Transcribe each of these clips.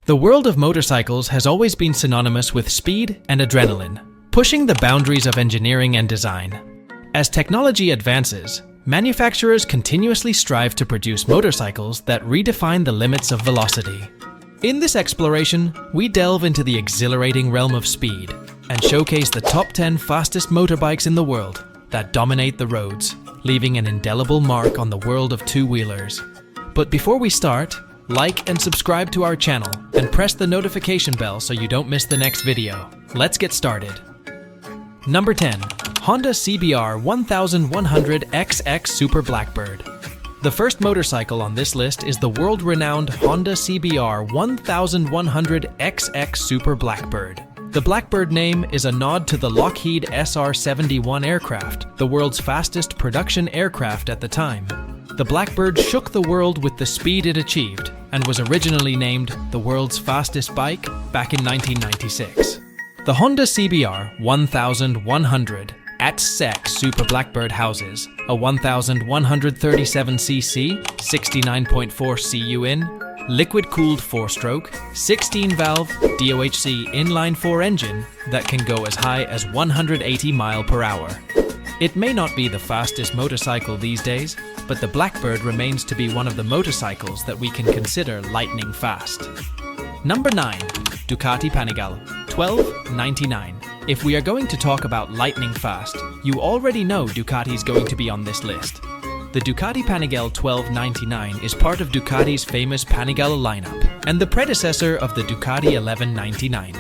The world of motorcycles has always been synonymous with speed and adrenaline, pushing the boundaries of engineering and design. As technology advances, manufacturers continuously strive to produce motorcycles that redefine the limits of velocity. In this exploration, we delve into the exhilarating realm of speed and showcase the top 10 fastest motorbikes in the world that dominate the roads, leaving an indelible mark on the world of two-wheelers. But before we start, like and subscribe to our channel and press the notification bell so you don't miss the next video. Let's get started. Number 10. Honda CBR 1100XX Super Blackbird. The first motorcycle on this list is the world-renowned Honda CBR 1100XX Super Blackbird. The Blackbird name is a nod to the Lockheed SR-71 aircraft, the world's fastest production aircraft at the time. The Blackbird shook the world with the speed it achieved and was originally named the world's fastest bike back in 1996. The Honda CBR 1100 XX Super Blackbird houses a 1137cc 69.4 cu-in liquid-cooled 4-stroke 16-valve DOHC inline-4 engine that can go as high as 180 mph. It may not be the fastest motorcycle these days, but the Blackbird remains to be one of the motorcycles that we can consider lightning fast. Number 9. Ducati Panigale 1299. If we are going to talk about lightning fast, you already know Ducati's going to be on this list. The Ducati Panigale 1299 is part of Ducati's famous Panigale lineup and the predecessor of the Ducati 1199.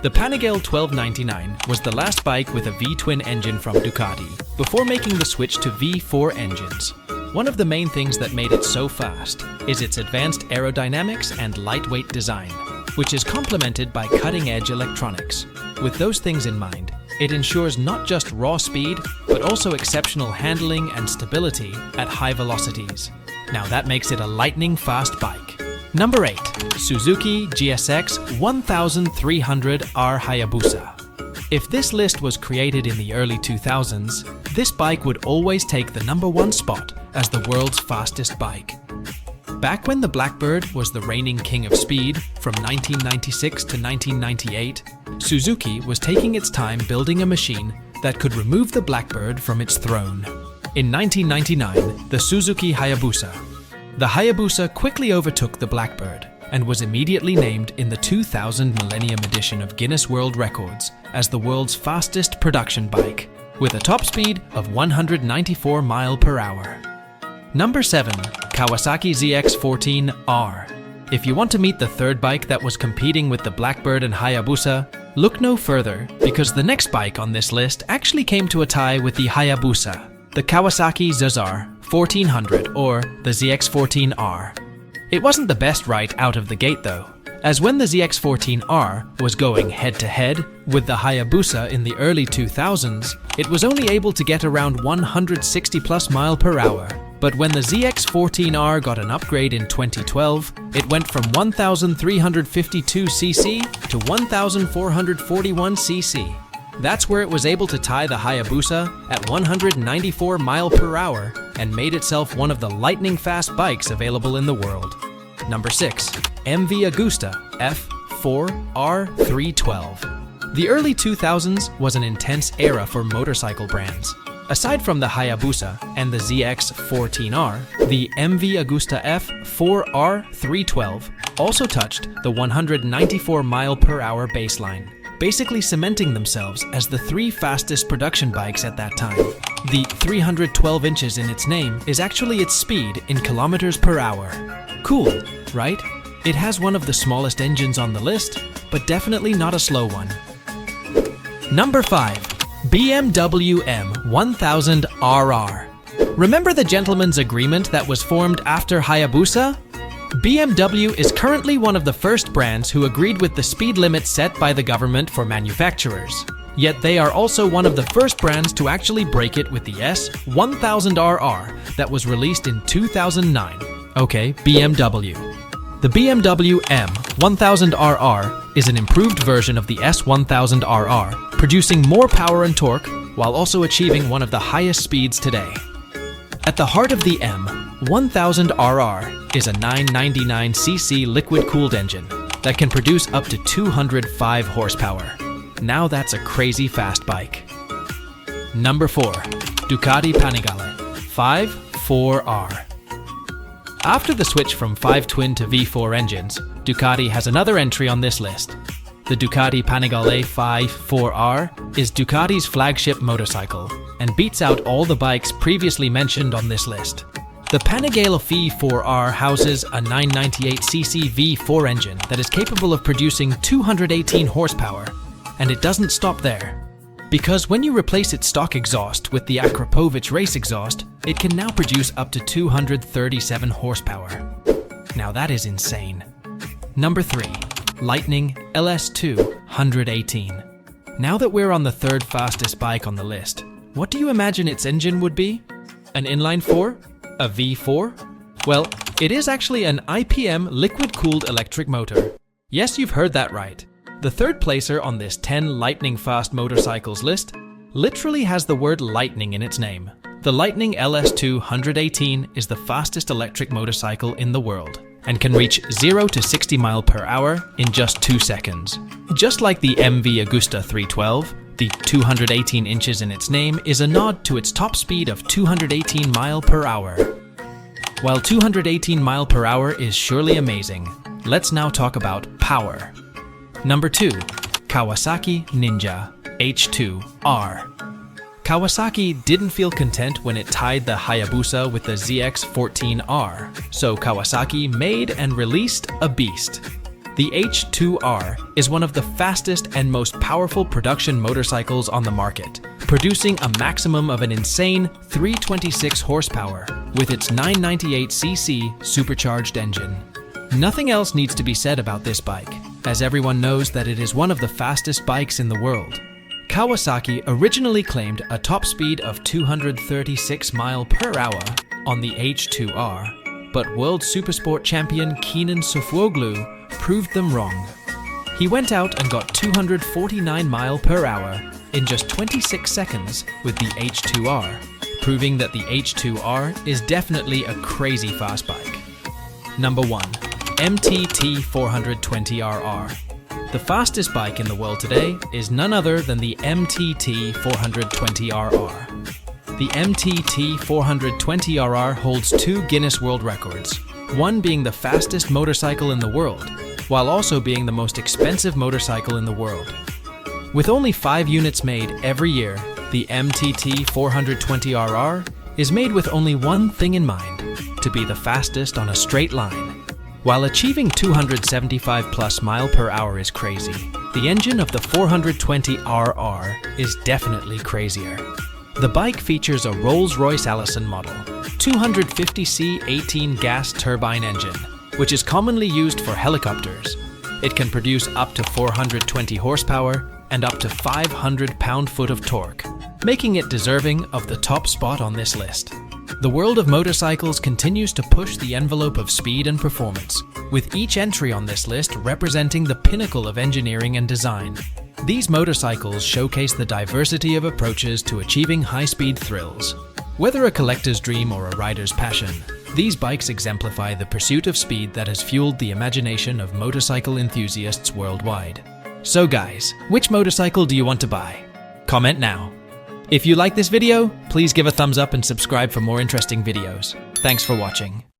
The Panigale 1299 was the last bike with a V-twin engine from Ducati, before making the switch to V4 engines. One of the main things that made it so fast is its advanced aerodynamics and lightweight design, which is complemented by cutting-edge electronics. With those things in mind, it ensures not just raw speed, but also exceptional handling and stability at high velocities. Now that makes it a lightning-fast bike. Number 8. Suzuki GSX1300R Hayabusa. If this list was created in the early 2000s, this bike would always take the number 1 spot as the world's fastest bike. Back when the Blackbird was the reigning king of speed from 1996 to 1998, Suzuki was taking its time building a machine that could remove the Blackbird from its throne. In 1999, the Suzuki Hayabusa. The Hayabusa quickly overtook the Blackbird and was immediately named in the 2000 Millennium Edition of Guinness World Records as the world's fastest production bike, with a top speed of 194 mph. Number 7. Kawasaki ZX14R. If you want to meet the third bike that was competing with the Blackbird and Hayabusa, look no further, because the next bike on this list actually came to a tie with the Hayabusa, the Kawasaki ZX14R or the ZX14R. It wasn't the best right out of the gate though, as when the ZX14R was going head-to-head with the Hayabusa in the early 2000s, it was only able to get around 160+ mph. But when the ZX14R got an upgrade in 2012, it went from 1,352cc to 1,441cc. That's where it was able to tie the Hayabusa at 194 mph and made itself one of the lightning-fast bikes available in the world. Number 6. MV Agusta F4R 312. The early 2000s was an intense era for motorcycle brands. Aside from the Hayabusa and the ZX14R, the MV Agusta F4R 312 also touched the 194 mph baseline, basically cementing themselves as the 3 fastest production bikes at that time. The 312 inches in its name is actually its speed in kilometers per hour. Cool, right? It has one of the smallest engines on the list, but definitely not a slow one. Number 5. BMW M1000RR. Remember the gentleman's agreement that was formed after Hayabusa? BMW is currently one of the first brands who agreed with the speed limit set by the government for manufacturers. Yet they are also one of the first brands to actually break it with the S1000RR that was released in 2009. Okay, BMW. The BMW M1000RR is an improved version of the S1000RR, producing more power and torque while also achieving one of the highest speeds today. At the heart of the M1000RR is a 999cc liquid-cooled engine, that can produce up to 205 horsepower. Now that's a crazy fast bike. Number 4. Ducati Panigale 5.4R. After the switch from 5-twin to V4 engines, Ducati has another entry on this list. The Ducati Panigale 5.4R is Ducati's flagship motorcycle and beats out all the bikes previously mentioned on this list. The Panigale 5.4R houses a 998cc V4 engine that is capable of producing 218 horsepower, and it doesn't stop there. Because when you replace its stock exhaust with the Akrapovic race exhaust, it can now produce up to 237 horsepower. Now that is insane. Number 3. Lightning LS2 Now that we're on the third fastest bike on the list, what do you imagine its engine would be? An inline 4? A V4? Well, it is actually an IPM liquid-cooled electric motor. Yes, you've heard that right. The third placer on this 10 lightning fast motorcycles list literally has the word lightning in its name. The Lightning LS2 is the fastest electric motorcycle in the world and can reach 0 to 60 miles per hour in just 2 seconds. Just like the MV Agusta 312, the 218 inches in its name is a nod to its top speed of 218 miles per hour. While 218 miles per hour is surely amazing, let's now talk about power. Number 2. Kawasaki Ninja H2R. Kawasaki didn't feel content when it tied the Hayabusa with the ZX14R, so Kawasaki made and released a beast. The H2R is one of the fastest and most powerful production motorcycles on the market, producing a maximum of an insane 326 horsepower with its 998cc supercharged engine. Nothing else needs to be said about this bike, as everyone knows that it is one of the fastest bikes in the world. Kawasaki originally claimed a top speed of 236 miles per hour on the H2R, but World Supersport champion Kenan Sofuoglu proved them wrong. He went out and got 249 miles per hour in just 26 seconds with the H2R, proving that the H2R is definitely a crazy fast bike. Number 1. MTT420RR. The fastest bike in the world today is none other than the MTT420RR. The MTT420RR holds 2 Guinness World Records, one being the fastest motorcycle in the world, while also being the most expensive motorcycle in the world. With only 5 units made every year, the MTT420RR is made with only one thing in mind: to be the fastest on a straight line. While achieving 275 plus miles per hour is crazy, the engine of the 420RR is definitely crazier. The bike features a Rolls-Royce Allison model 250C 18 gas turbine engine, which is commonly used for helicopters. It can produce up to 420 horsepower and up to 500 pound-foot of torque, making it deserving of the top spot on this list. The world of motorcycles continues to push the envelope of speed and performance, with each entry on this list representing the pinnacle of engineering and design. These motorcycles showcase the diversity of approaches to achieving high-speed thrills. Whether a collector's dream or a rider's passion, these bikes exemplify the pursuit of speed that has fueled the imagination of motorcycle enthusiasts worldwide. So guys, which motorcycle do you want to buy? Comment now. If you like this video, please give a thumbs up and subscribe for more interesting videos. Thanks for watching.